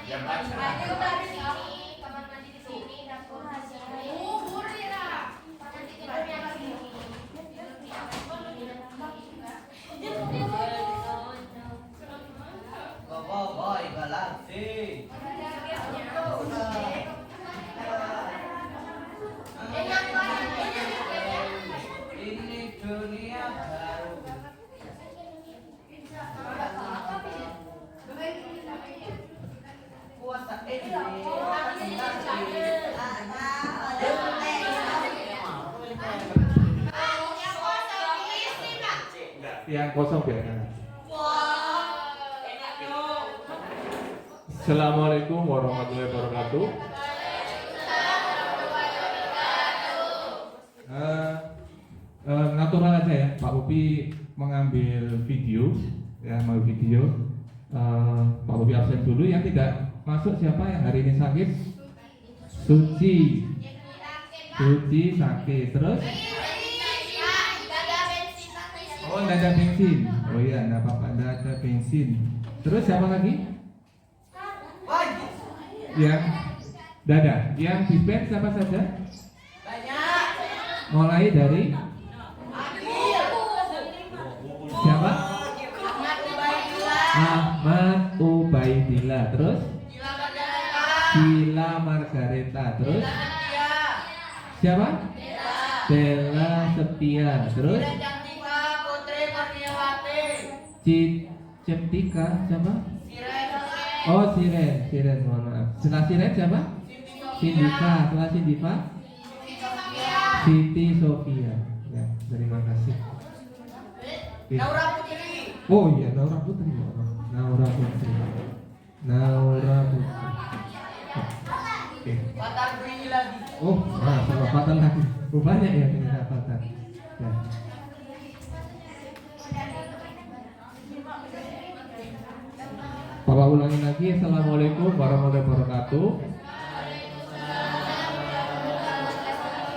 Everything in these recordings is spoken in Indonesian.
Yang baca. Kamar mandi di sini, dapur di sini. Boleh lah. Nanti kita yang sini. Boy galaksi. Ini dunia baru. Puasa ini. Yang kosong biarkan. Assalamualaikum warahmatullahi wabarakatuh. Natural aja ya, Pak Bobi mengambil video, ya mau video. Pak Bobi absen dulu. Yang tidak masuk siapa yang hari ini sakit? Suci sakit. Terus? Oh, nggak ada bensin. Oh iya, nggak apa-apa, nggak ada bensin. Terus siapa lagi? Yang dada, yang dispen siapa saja? Banyak. Mulai dari siapa? Ahmad Ubaidillah. Terus Sheila Margareta. Terus siapa? Bella Setia. Terus Ceptika siapa? Oh, Siren, mohon maaf. Setelah Siren siapa? Sindika. Setelah Sindika? Siti Sofia. Ya, terima kasih. Naura Putri. Oh iya, Naura Putri. Naura Putri. Oke. Patar beri lagi. Oh, sama Fatan lagi. Oh, banyak ya ternyata Fatan. Ya. Bapak ulangi lagi. Assalamualaikum warahmatullahi wabarakatuh.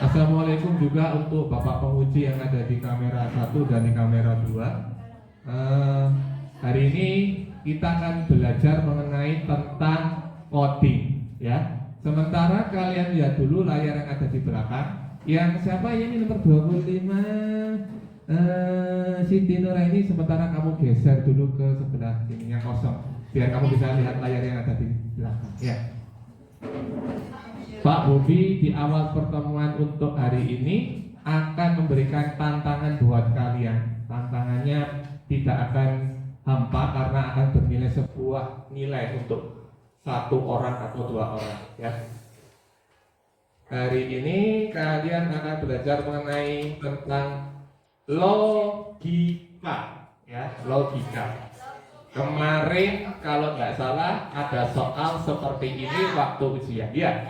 Assalamualaikum juga untuk Bapak penguji yang ada di kamera 1 dan di kamera 2. Hari ini kita akan belajar mengenai tentang coding, ya. Sementara kalian lihat dulu layar yang ada di belakang. Yang siapa ini nomor 25? Siti Nuraini. Sementara kamu geser dulu ke sebelah sini yang kosong, biar kamu bisa lihat layar yang ada di belakang. Ya. Pak Bobi di awal pertemuan untuk hari ini akan memberikan tantangan buat kalian. Tantangannya tidak akan hampa karena akan bernilai sebuah nilai untuk satu orang atau dua orang. Ya. Hari ini kalian akan belajar mengenai tentang logika, ya, logika. Kemarin kalau nggak salah ada soal seperti ini waktu ujian, ya.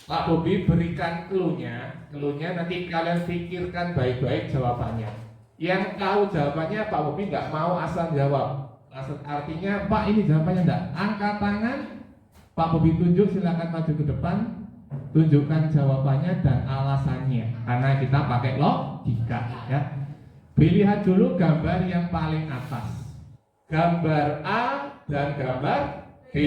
Pak Bobi berikan clue-nya nanti kalian pikirkan baik-baik jawabannya. Yang tahu jawabannya Pak Bobi nggak mau asal jawab. Artinya Pak ini jawabannya enggak. Angkat tangan, Pak Bobi tunjuk, silakan maju ke depan, tunjukkan jawabannya dan alasannya. Karena kita pakai logika, ya. Lihat dulu gambar yang paling atas. Gambar A dan gambar B.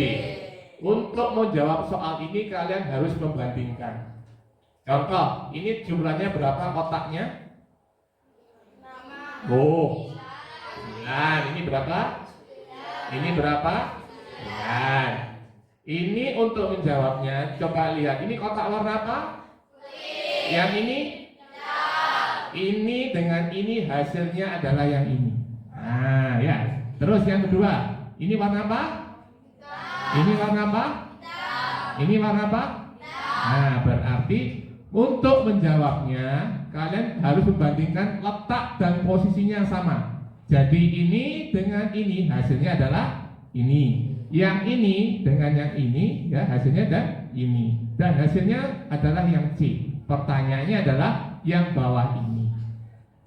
Untuk menjawab soal ini kalian harus membandingkan. Contoh, ini jumlahnya berapa kotaknya? Oh, 9. Ini berapa? Ini berapa? 9. Ini untuk menjawabnya, coba lihat. Ini kotak warna apa? Yang ini? Ini dengan ini hasilnya adalah yang ini. Nah, ya. Terus yang kedua, ini warna apa? Ini warna apa? Ini warna apa? Nah, berarti untuk menjawabnya kalian harus membandingkan letak dan posisinya yang sama. Jadi ini dengan ini hasilnya adalah ini. Yang ini dengan yang ini ya hasilnya dan ini. Dan hasilnya adalah yang C. Pertanyaannya adalah yang bawah ini.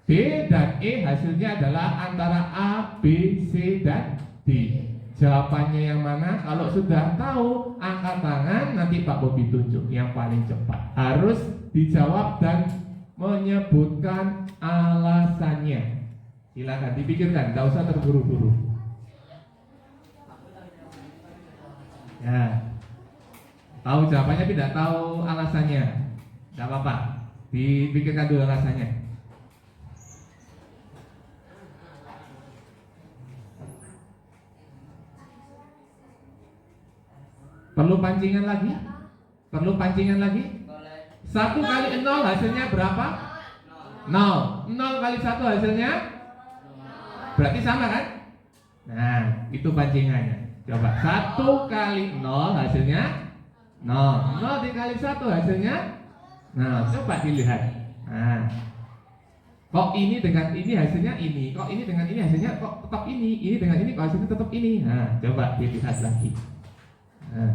B dan E hasilnya adalah antara A, B, C, dan D. Jawabannya yang mana? Kalau sudah tahu, angkat tangan, nanti Pak Bobi tunjuk yang paling cepat. Harus dijawab dan menyebutkan alasannya. Silakan dipikirkan, tidak usah terburu-buru. Ya. Tahu jawabannya tidak tahu alasannya. Tidak apa-apa. Dipikirkan dulu alasannya. Perlu pancingan lagi? Perlu pancingan lagi? Boleh. 1 kali 0 hasilnya berapa? 0. 0 kali 1 hasilnya? Berarti sama kan? Nah, itu pancingannya. Coba 1 kali 0 hasilnya 0. 0 dikali 1 hasilnya 0. Coba dilihat. Nah, kok ini dengan ini hasilnya ini? Kok ini dengan ini hasilnya kok tetap ini? Ini dengan ini kok hasilnya tetap ini? Nah, coba dilihat lagi. Nah,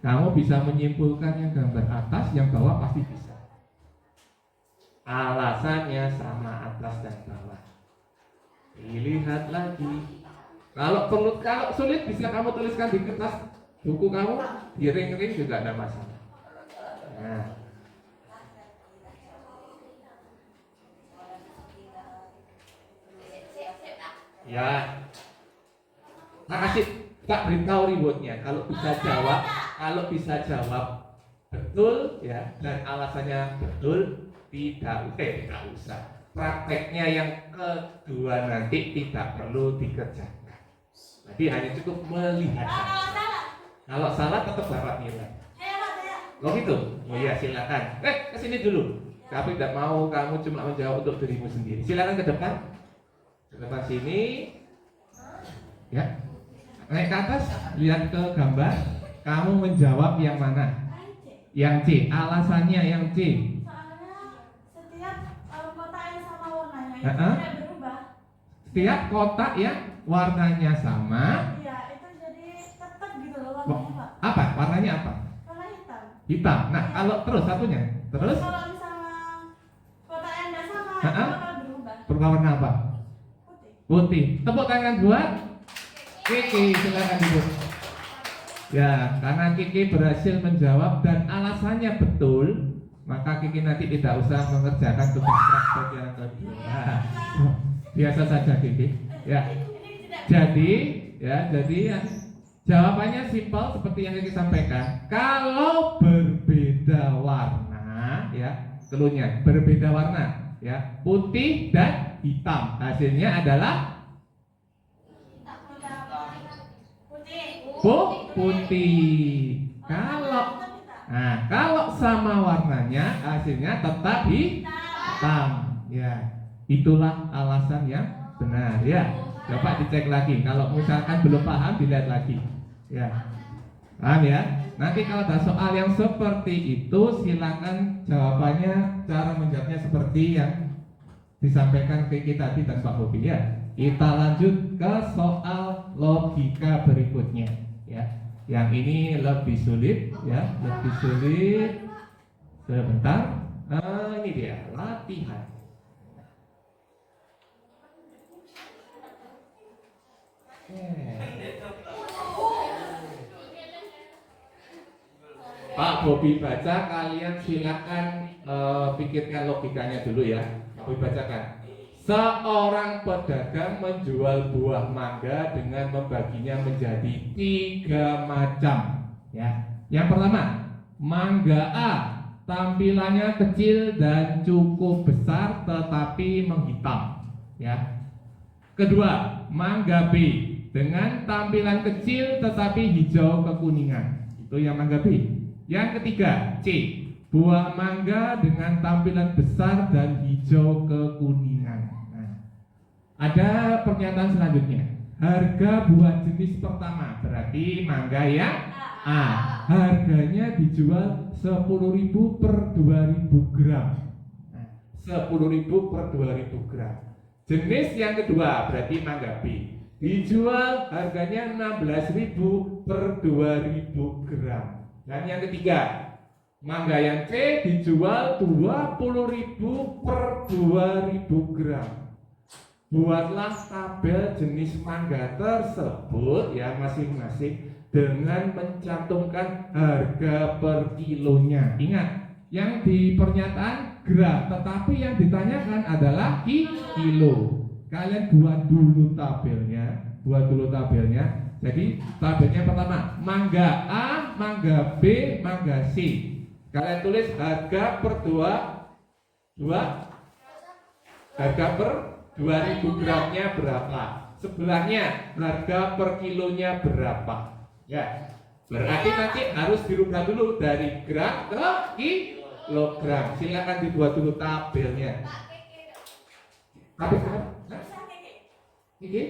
kamu bisa menyimpulkan yang gambar atas, yang bawah pasti bisa. Alasannya sama atas dan bawah. Dilihat lagi. Kalau sulit bisa kamu tuliskan di kertas buku kamu, di ring-ring juga ada masalah. Nah. Ya. Makasih. Tak beritahu rewardnya. Kalau bisa jawab betul ya dan alasannya betul, tidak usah. Prakteknya yang kedua nanti tidak perlu dikerjakan. Jadi hanya cukup melihat. Kalau salah tetap dapat nilai. Oh gitu? Oh ya silakan. Kesini dulu. Tapi tidak mau kamu cuma menjawab untuk dirimu sendiri. Silakan ke depan. Ke depan sini. Ya. Naik ke atas, lihat ke gambar. Kamu menjawab yang mana? Yang C. Alasannya yang C. Soalnya setiap kotak yang sama warnanya itu Uh-uh. tidak berubah. Setiap kotak yang warnanya sama. Iya, itu jadi tetap gitu loh warnanya, Pak. Apa? Warnanya apa? Warna hitam. Hitam. Nah, kalau terus satunya. Terus Kalau misalnya kotak yang tidak sama, Uh-uh. itu bakal berubah. berubah warna apa? Putih. Putih. Tepuk tangan buat Kiki, silakan duduk. Ya, karena Kiki berhasil menjawab dan alasannya betul, maka Kiki nanti tidak usah mengerjakan tugas praktek yang kedua. Biasa saja Kiki. Ya. Jadi jawabannya simpel seperti yang Kiki sampaikan. Kalau berbeda warna, ya, keluarnya berbeda warna, ya, putih dan hitam, hasilnya adalah putih. Kalau sama warnanya hasilnya tetap hitam. Ya, itulah alasan yang benar ya. Coba dicek lagi. Kalau misalkan belum paham dilihat lagi. Ya. Paham ya? Nanti kalau ada soal yang seperti itu silakan jawabannya cara menjawabnya seperti yang disampaikan ke kita tadi dan Pak Bobi ya. Kita lanjut ke soal logika berikutnya ya. Yang ini lebih sulit ya, lebih sulit. Sebentar. Ini dia latihan. Pak Bobi baca, kalian silakan pikirkan logikanya dulu ya. Pak Bobi bacakan. Seorang pedagang menjual buah mangga dengan membaginya menjadi 3 macam. Ya. Yang pertama, mangga A tampilannya kecil dan cukup besar tetapi menghitam. Ya. Kedua, mangga B dengan tampilan kecil tetapi hijau kekuningan. Itu yang mangga B. Yang ketiga, C, buah mangga dengan tampilan besar dan hijau kekuningan. Nah, ada pernyataan selanjutnya. Harga buah jenis pertama berarti mangga yang A. Harganya dijual 10.000 per 2.000 gram. Nah, 10.000 per 2.000 gram. Jenis yang kedua berarti mangga B. Dijual harganya 16.000 per 2.000 gram. Dan yang ketiga, mangga yang C dijual 20.000 per 2.000 gram. Buatlah tabel jenis mangga tersebut ya masing-masing dengan mencantumkan harga per kilonya. Ingat, yang di pernyataan gram, tetapi yang ditanyakan adalah kilo. Kalian buat dulu tabelnya, Jadi tabelnya pertama, mangga A, mangga B, mangga C. Kalian tulis harga per harga per 2000 gramnya berapa. Sebelahnya harga per kilonya berapa. Ya, berarti nanti harus dirubah dulu dari gram ke kilogram. Silakan dibuat dulu tabelnya. Tabel apa? Bisa Keke. Ini? Keke.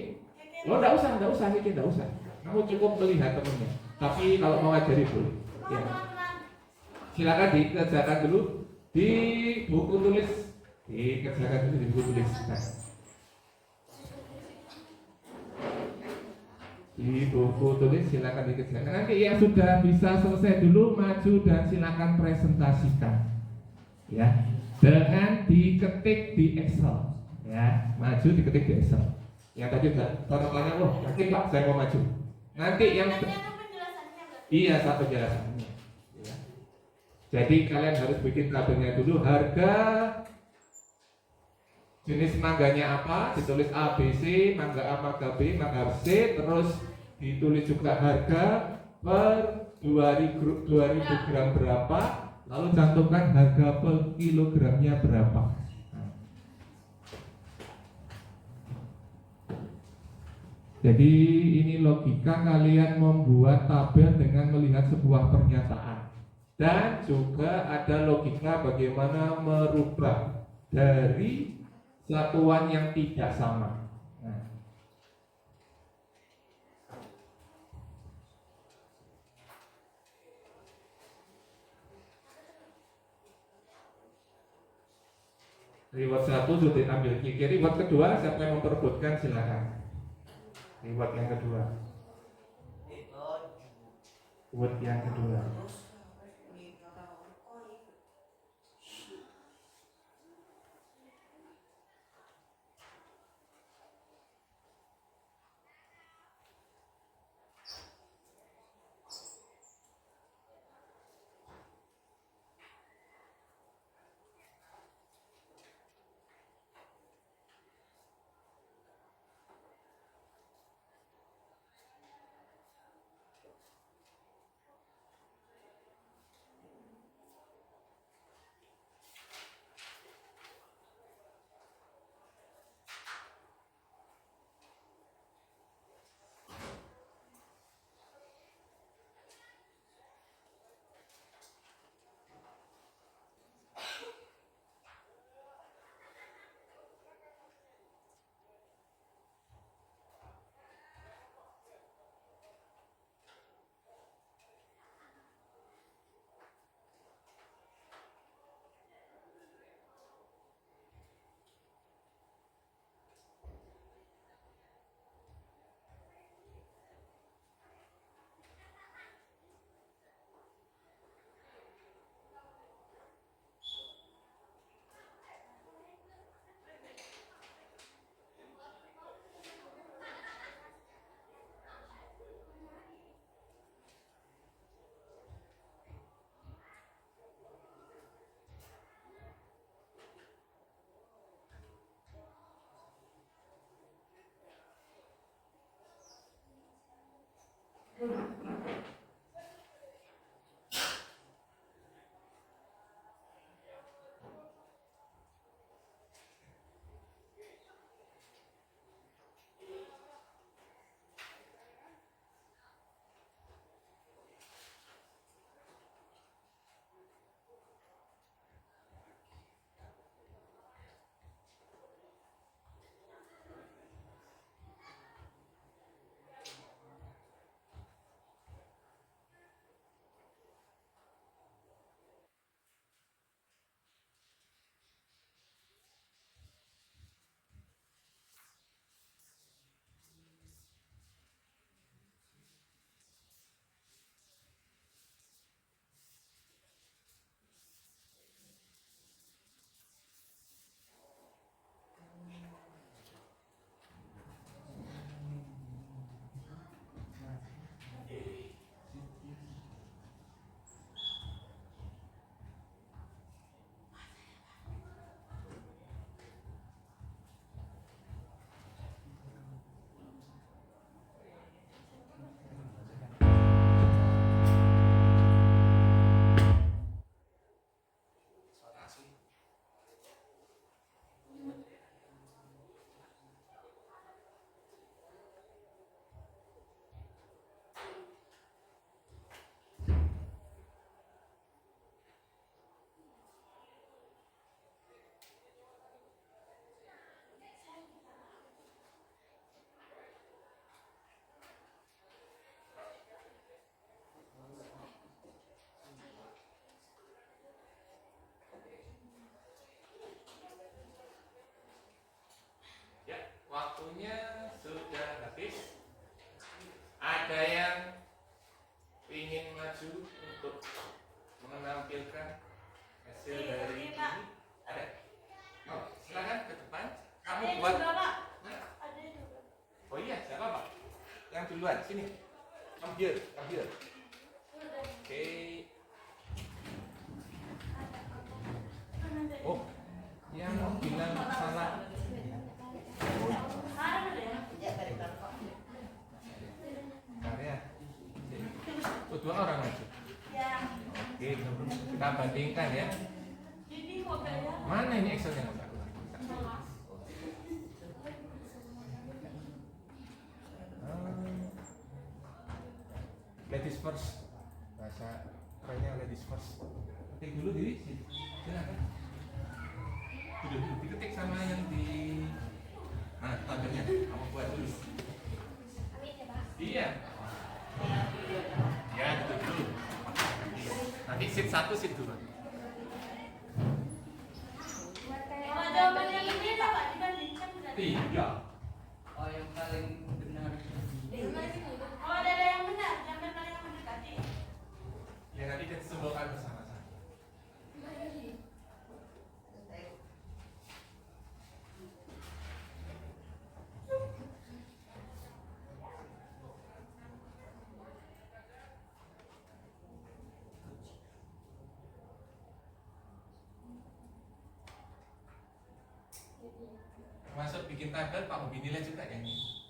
Oh, enggak usah, Kiki, enggak usah. Kamu cukup melihat temennya. Tapi kalau mau ngajari boleh. Ya. Teman-teman. Silakan dikerjakan dulu di buku tulis. Dikerjakan dulu di buku tulis. Nah. Di buku tulis silakan dikerjakan. Nanti yang sudah bisa selesai dulu maju dan silakan presentasikan. Ya. Dengan diketik di Excel. Ya, maju diketik di Excel. Yang tadi tanda tanya, oh yakin Pak saya mau maju. Nanti yang Nanti ada penjelasannya nggak? iya satu penjelasannya. Ya. Jadi kalian harus bikin tabelnya dulu harga jenis mangganya apa, ditulis A, B, C, mangga A, mangga B, mangga C, terus ditulis juga harga per 2000 gram berapa, lalu cantumkan harga per kilogramnya berapa. Jadi ini logika kalian membuat tabel dengan melihat sebuah pernyataan. Dan juga ada logika bagaimana merubah dari satuan yang tidak sama. Nah. Reward 1 sudah diambil Kiki. Reward kedua siapa yang memperebutkan silakan. Reward yang kedua. Reward yang kedua. waktunya sudah habis. Ada yang ingin maju untuk menampilkan hasil dari ini? Ada? Oh, silakan ke depan. Kamu Ada buat. juga, Pak. Nah, Ada juga. oh iya, siapa Pak? Yang duluan, sini. Come here, come here. Oke. Oh, yang bilang salah. Ada ya? Ya, dari belakang. Karya. Oh, 2 orang maju. Ya. Oke, kita bandingkan ya. Jadi mobilnya. Mana ini Excelnya Mas? Ladies first, bahasa kerennya ladies first. Ketik dulu diri, silakan. Duduk, diketik sama yang di. Nah, tabelnya kamu buat dulu. Amin ya Pak. Iya. Ya, duduk dulu. Nanti seat 1, seat 2. Buat kayak Kalau jawabannya ini Pak, dibandingkan udah. 3. Oh, yang paling benar. Oh, ada yang benar, yang benar yang mendekati. Ya nanti kita simpulkan bersama-sama. Masuk bikin tabel, Pak Bobi nilai juga ya ini.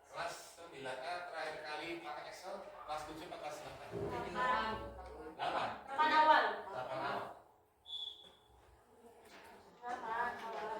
Kelas 9A terakhir kali pakai Excel, kelas 7 atau kelas 8? 8. Kapan awal? 8 awal. Kapan awal?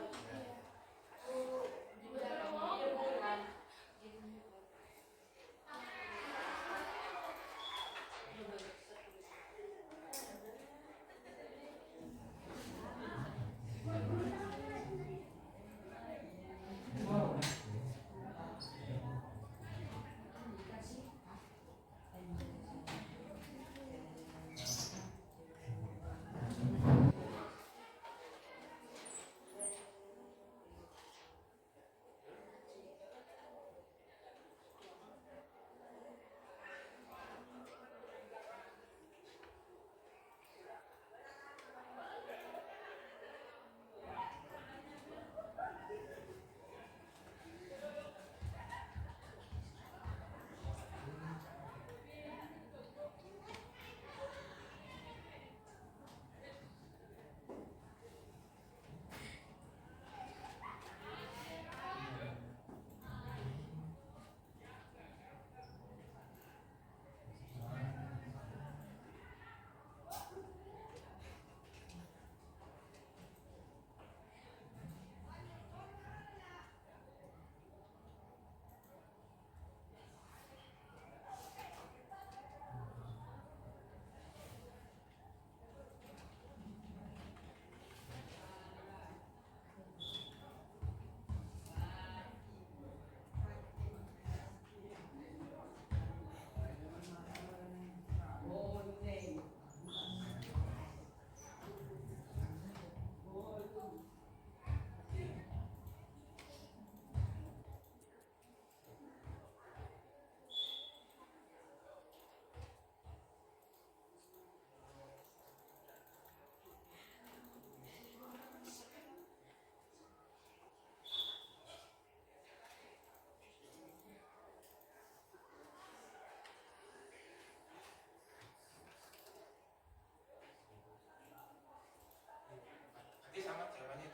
Nanti sama jawabannya.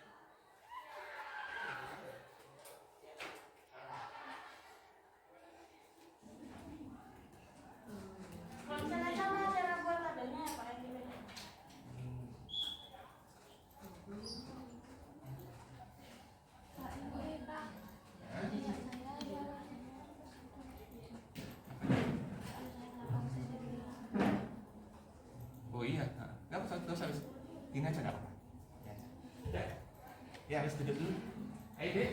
Kalau misalnya sama cara buat tabelnya ya Pak yang gimana? Oh iya, nggak usah, nggak usah. Gini aja nggak apa-apa. Ya, ya harus duduk dulu. Ayo deh.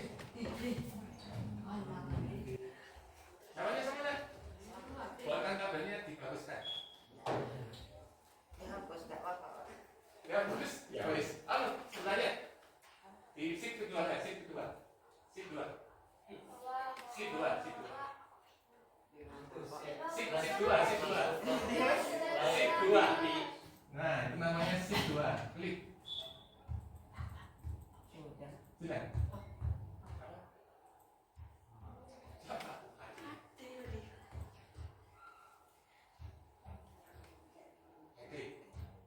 Namanya sama lah. Buatkan kabarnya dibaguskan. Ya, bos nggak apa-apa. Ya bagus. Ya wis. Sebenarnya di sip kedua ya, sip kedua. Sip dua. Sip dua, sip dua. Sip dua, sip dua. Sip dua. Nah, itu namanya sip dua. Klik. Sudah. Oke,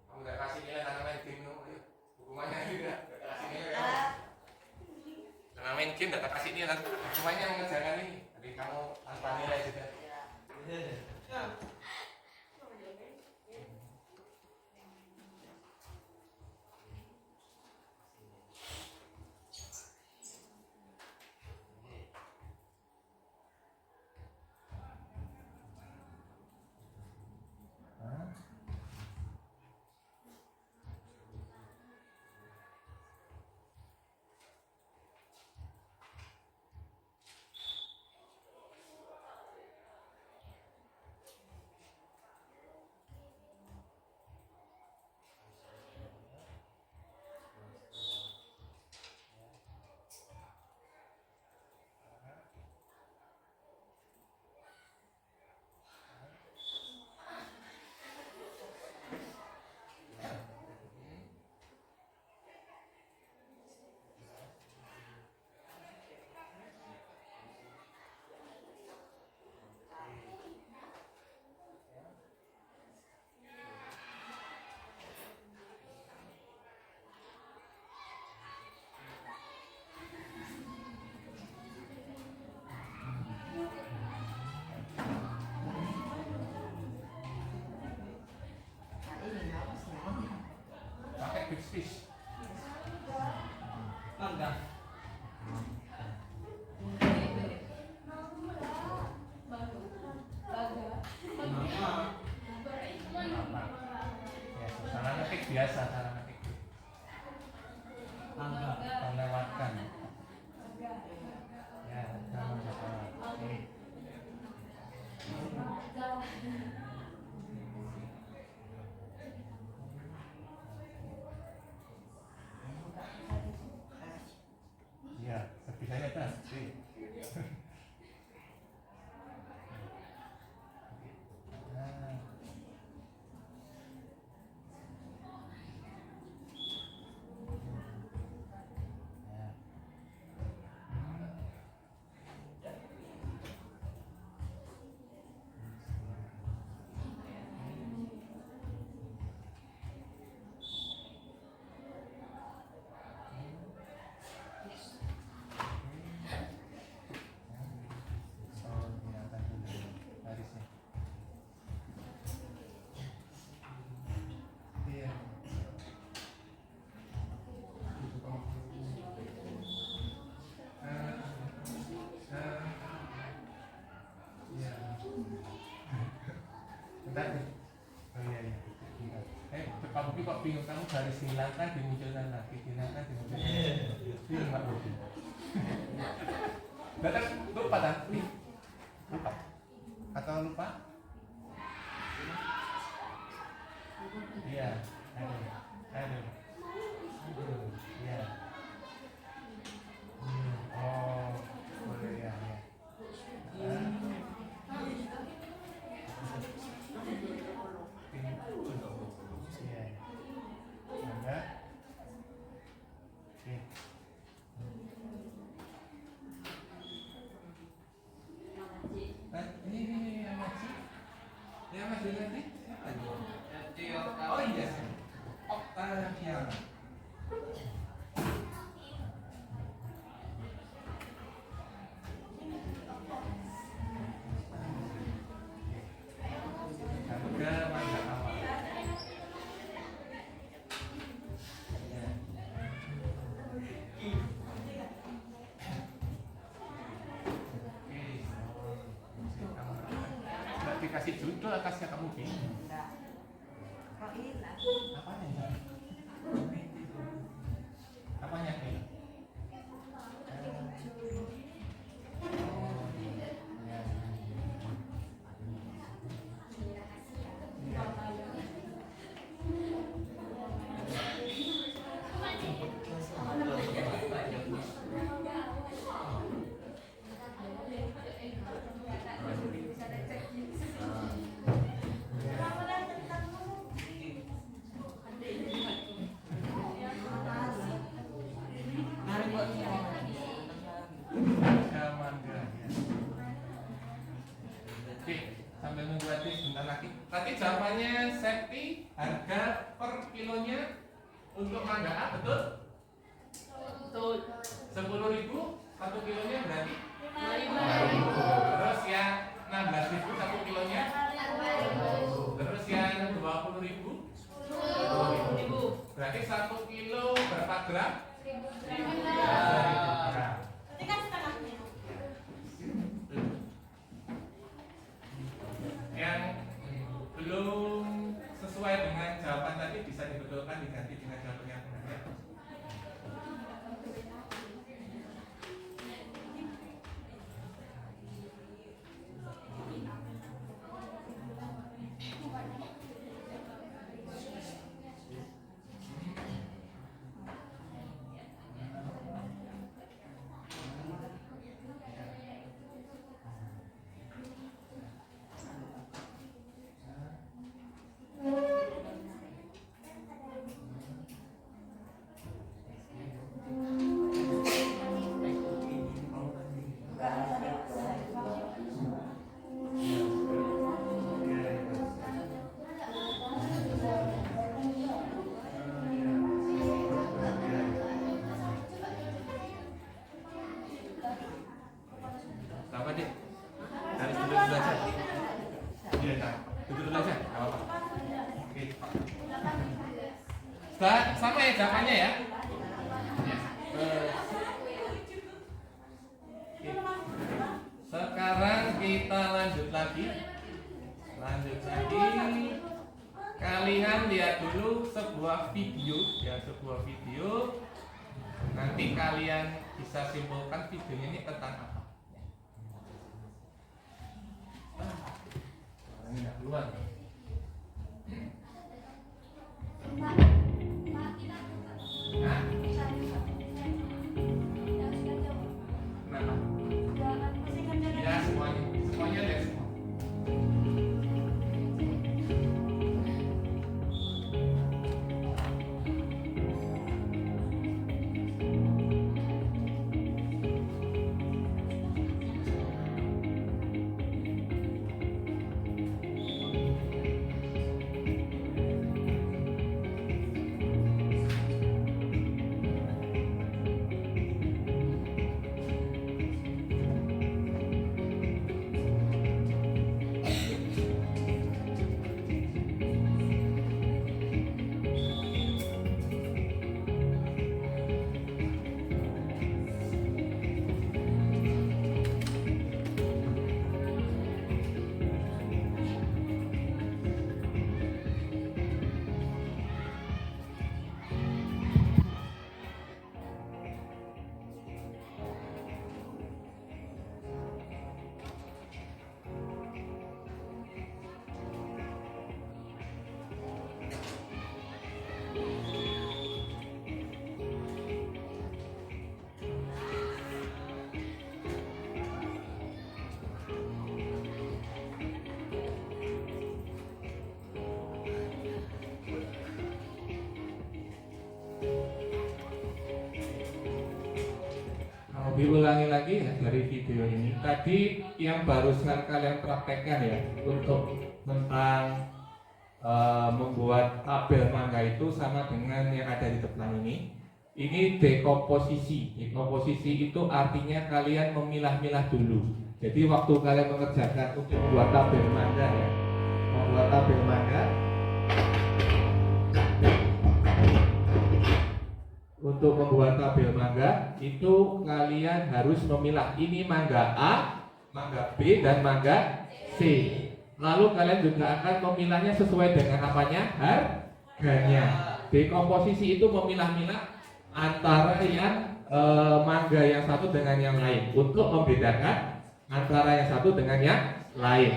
kamu udah kasih nilai karena main game dong, ayo. Hukumannya juga, udah kasih nilai ya. Karena main game udah kasih nilai, hukumannya mengerjakan ini. Jadi kamu tanpa nilai juga. Pakai big fish. Enggak. Ya, cara ngetik biasa, cara ngetik. Melewatkan. Ya, kamu salah. Ini. Ya, sebisanya tas. Kamu kok bingung, kamu garis hilangkan dimunculkan lagi, hilangkan dimunculkan lagi. Bingung Pak Bobi. Bahkan lupa kan? Lupa? Atau lupa? Iya, aduh. Iya. Oh, boleh ya. Ini yang masih, yang masih nanti. Oh iya, Octavian. Dikasih judul atasnya kamu bingung. Enggak. Kok hilang? Apanya? Untuk mangga A betul? 10.000 1 kilonya berarti 5.000. Terus yang 16.000 1 kilonya. Terus yang 20.000 10.000. Berarti 1 kilo berapa gram? 1.000 gram. Berarti kan setengahnya. Yang belum sesuai dengan jawaban tadi bisa dibetulkan, diganti dengan jawaban yang benar. Apa dik? Dari dulu aja. Iya, nah. Dulu aja, nggak apa-apa. Oke. Sama ya jawabannya ya. Sekarang kita lanjut lagi. Kalian lihat dulu sebuah video, ya sebuah video. Nanti kalian bisa simpulkan videonya ini tentang apa. Ini nggak keluar. Hah? Kenapa? Ya semuanya lihat semua. Diulangi lagi ya dari video ini. Tadi yang barusan kalian praktekkan ya untuk tentang membuat tabel mangga itu sama dengan yang ada di depan ini. Ini dekomposisi. Dekomposisi itu artinya kalian memilah-milah dulu. Jadi waktu kalian mengerjakan untuk membuat tabel mangga ya, membuat tabel mangga. Untuk membuat tabel mangga itu kalian harus memilah ini mangga A, mangga B dan mangga C. Lalu kalian juga akan memilahnya sesuai dengan apanya? Harganya. Dekomposisi itu memilah-milah antara yang mangga yang satu dengan yang lain untuk membedakan antara yang satu dengan yang lain.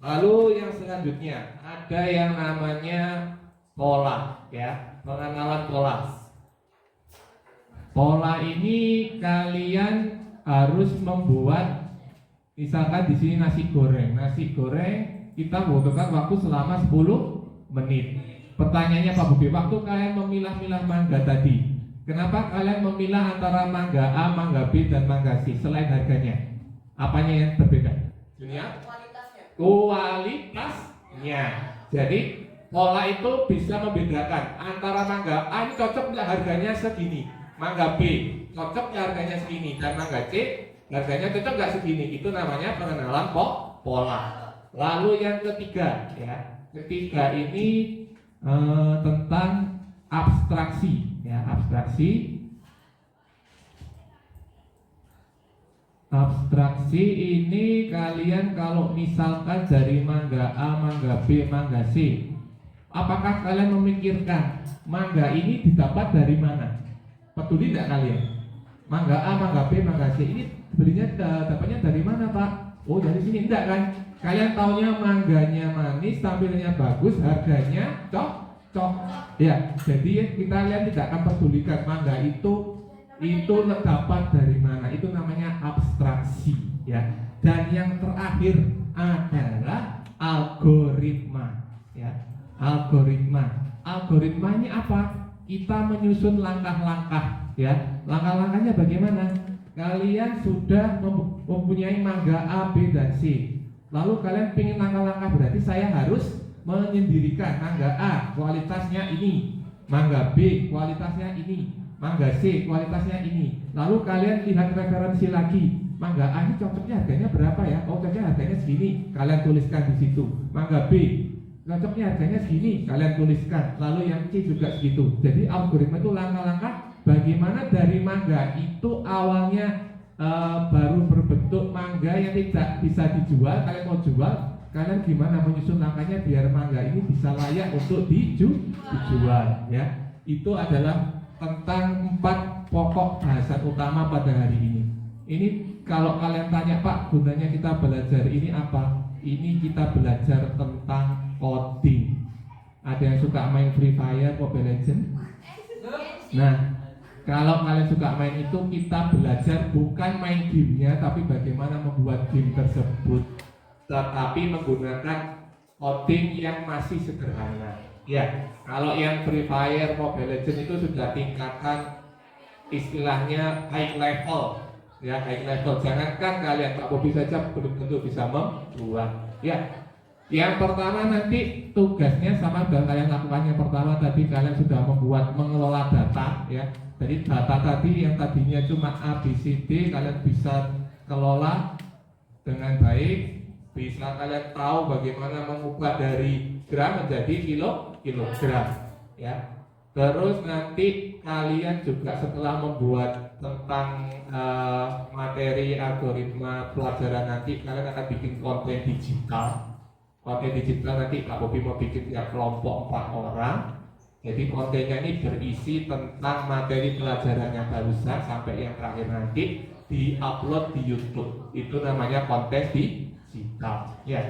Lalu yang selanjutnya ada yang namanya pola ya, pengenalan pola. Pola ini kalian harus membuat, misalkan di sini nasi goreng. Nasi goreng kita membutuhkan waktu selama 10 menit. Pertanyaannya Pak Budi, waktu kalian memilah-milah mangga tadi, kenapa kalian memilah antara mangga A, mangga B dan mangga C selain harganya? Apanya yang berbeda? Dunia? Kualitasnya. Jadi pola itu bisa membedakan antara mangga A ini cocok nggak harganya segini, mangga B cocok nggak harganya segini, dan mangga C harganya cocok nggak segini. Itu namanya pengenalan pola. Lalu yang ketiga, ya, ketiga ini tentang abstraksi, ya, abstraksi. Abstraksi ini kalian kalau misalkan dari mangga A, mangga B, mangga C, apakah kalian memikirkan mangga ini didapat dari mana? Peduli tidak kalian? Mangga A, mangga B, mangga C ini belinya dapatnya dari mana, Pak? Oh, dari sini. Enggak kan? Kalian taunya mangganya manis, tampilnya bagus, harganya cocok. Ya, jadi kita lihat tidak akan pedulikan mangga itu dapat dari mana. Itu namanya abstraksi, ya. Dan yang terakhir adalah algoritma, ya. Algoritma ini apa? Kita menyusun langkah-langkah, ya. Langkah-langkahnya bagaimana? Kalian sudah mempunyai mangga A, B, dan C. Lalu kalian ingin langkah-langkah, berarti saya harus menyendirikan mangga A kualitasnya ini, mangga B kualitasnya ini, mangga C kualitasnya ini. Lalu kalian lihat referensi lagi, mangga A ini cocoknya harganya berapa ya? Oh, cocoknya harganya segini, kalian tuliskan di situ. Mangga B cocoknya harganya segini, kalian tuliskan. Lalu yang C juga segitu. Jadi algoritma itu langkah-langkah bagaimana dari mangga itu awalnya baru berbentuk mangga yang tidak bisa dijual, kalian mau jual, kalian gimana menyusun langkahnya biar mangga ini bisa layak untuk dijual, ya. Itu adalah tentang 4 pokok bahasan utama pada hari ini. Ini kalau kalian tanya, Pak, gunanya kita belajar ini apa? Ini kita belajar tentang coding. Ada yang suka main Free Fire, Mobile Legends? Nah, kalau kalian suka main itu, kita belajar bukan main gamenya, tapi bagaimana membuat game tersebut, tetapi menggunakan coding yang masih sederhana. Ya, kalau yang Free Fire, Mobile Legends itu sudah tingkatan istilahnya high level, ya, high level. Jangankan kalian, Pak Bobi saja belum tentu bisa membuat. Ya, yang pertama nanti tugasnya sama dengan kalian lakukan. Yang pertama tadi kalian sudah mengelola data, ya. Jadi data tadi yang tadinya cuma A, B, C, D, kalian bisa kelola dengan baik. Bisa kalian tahu bagaimana mengubah dari gram menjadi kilogram, ya. Terus nanti kalian juga setelah membuat tentang materi algoritma pelajaran, nanti kalian akan bikin konten digital. Konten digital nanti Pak Bobi mau bikin ya kelompok 4 orang. Jadi kontennya ini berisi tentang materi pelajaran yang barusan sampai yang terakhir nanti di-upload di YouTube. Itu namanya konten digital, ya.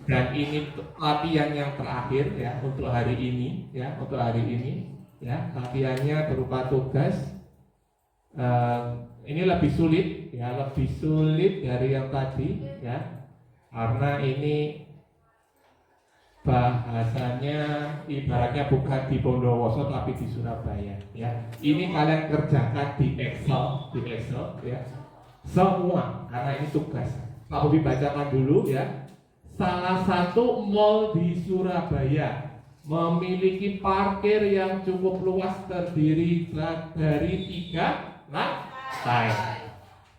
Dan ini latihan yang terakhir, ya, untuk hari ini, ya, untuk hari ini, ya. Latihannya berupa tugas. Ini lebih sulit, ya, lebih sulit dari yang tadi, ya, karena ini bahasanya ibaratnya bukan di Bondowoso tapi di Surabaya, ya. Ini kalian kerjakan di Excel, ya. Semua, karena ini tugas. Pak Bobi bacakan dulu, ya. Salah satu mall di Surabaya memiliki parkir yang cukup luas, terdiri dari 3 lantai.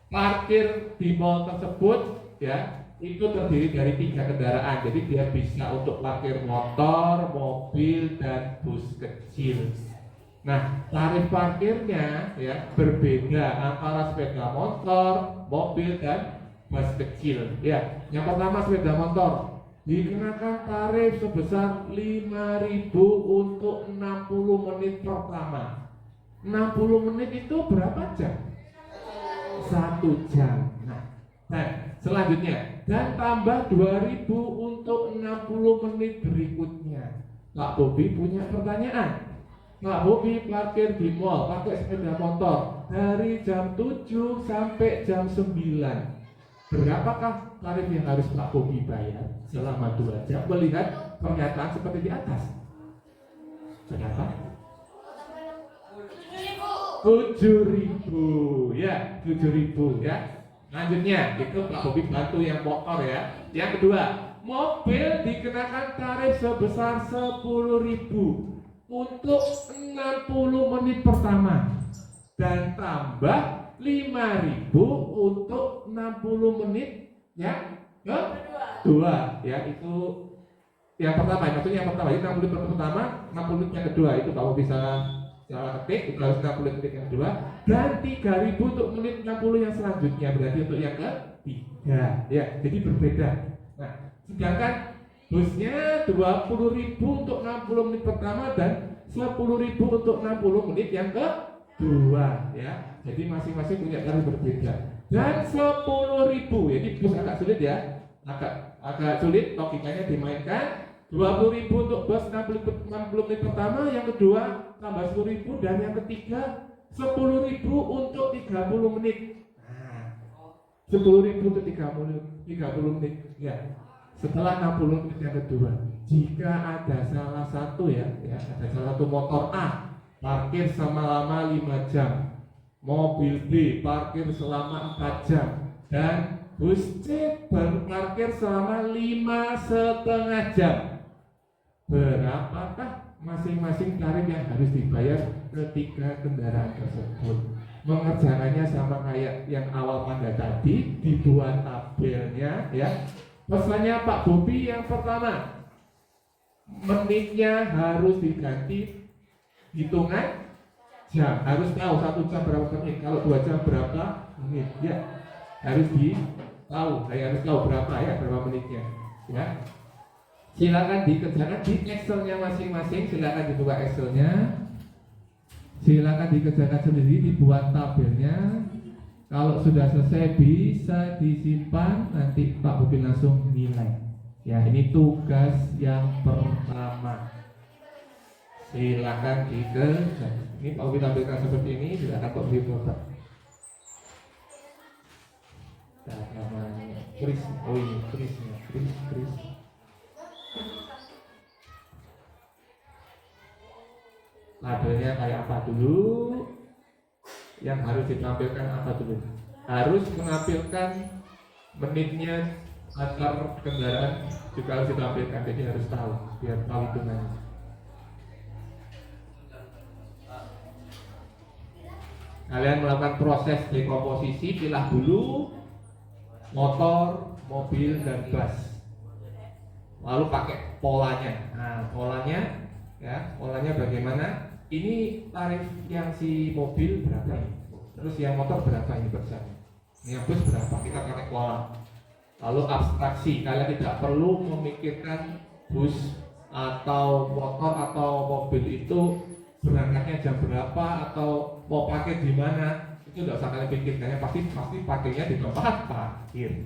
Parkir di mall tersebut, ya, itu terdiri dari 3 kendaraan. Jadi dia bisa untuk parkir motor, mobil, dan bus kecil. Nah, tarif parkirnya, ya, berbeda antara sepeda motor, mobil, dan bus kecil. Ya, yang pertama sepeda motor dikenakan tarif sebesar 5.000 untuk 60 menit pertama. 60 menit itu berapa jam? 1 jam. Nah, dan selanjutnya, dan tambah 2.000 untuk 60 menit berikutnya. Pak Bobi punya pertanyaan. Pak Bobi parkir di mall pakai sepeda motor dari jam 7 sampai jam 9. Berapakah tarif yang harus Pak Bobi bayar selama 2 jam? Melihat pernyataan seperti di atas. Berapa? 7.000, ya, 7.000, ya. Lanjutnya, itu Pak Bobi bantu yang motor, ya. Yang kedua, mobil dikenakan tarif sebesar 10.000 untuk 60 menit pertama dan tambah 5.000 untuk 60 menit yang kedua. Ya, itu yang pertama, maksudnya yang pertama itu 60 menit pertama, 60 menit yang kedua itu kamu bisa salah ketik, itu harus 60 menit yang kedua dan 3.000 untuk menit 60 yang selanjutnya, berarti untuk yang ketiga. Ya, jadi berbeda. Nah, sedangkan busnya 20.000 untuk 60 menit pertama dan 10.000 untuk 60 menit yang kedua. Ya, jadi masing-masing punya tarif berbeda. Dan 10.000, jadi bus agak sulit ya, agak sulit logikanya dimainkan. 20.000 untuk bus 60 menit pertama, yang kedua tambah 10.000 dan yang ketiga 10.000 untuk 30 menit. Nah, 10.000 untuk 30 menit. Ya. Setelah 60 menit yang kedua, jika ada salah satu ada salah satu motor A parkir selama 5 jam, mobil B parkir selama 4 jam, dan bus C berparkir selama 5,5 jam, berapakah masing-masing tarif yang harus dibayar ketiga kendaraan tersebut? Mengerjakannya sama kayak yang awal pada tadi, dibuat tabelnya ya. Pesannya Pak Bobi yang pertama, menitnya harus diganti hitungan jam, harus tahu 1 jam berapa menit, kalau 2 jam berapa menit ya, harus harus tahu berapa menitnya ya. Silakan dikerjakan di Excelnya masing-masing, silakan dibuka Excelnya, silakan dikerjakan sendiri, dibuat tabelnya. Kalau sudah selesai bisa disimpan, nanti Pak Bobi langsung nilai. Ya, ini tugas yang pertama. Silakan dikerjakan. Ini Pak Bobi tampilkan seperti ini, silakan Pak Bobi coba. Nah, namanya Chris. Oh ini Chrisnya, Chris. Labelnya kayak apa dulu? Yang harus ditampilkan apa dulu? Harus menampilkan menitnya antar kendaraan juga harus ditampilkan, jadi harus tahu biar tahu hitungannya. Kalian melakukan proses dekomposisi, pilah dulu motor, mobil, dan bus. Lalu pakai polanya. Nah, polanya bagaimana? Ini tarif yang si mobil berapa ini? Terus yang motor berapa ini persen? Yang bus berapa? Kita pakai pola. Lalu abstraksi, kalian tidak perlu memikirkan bus atau motor atau mobil itu berangkatnya jam berapa atau mau pakai di mana. Itu tidak usah kalian pikirkan, pasti pakainya di tempat parkir.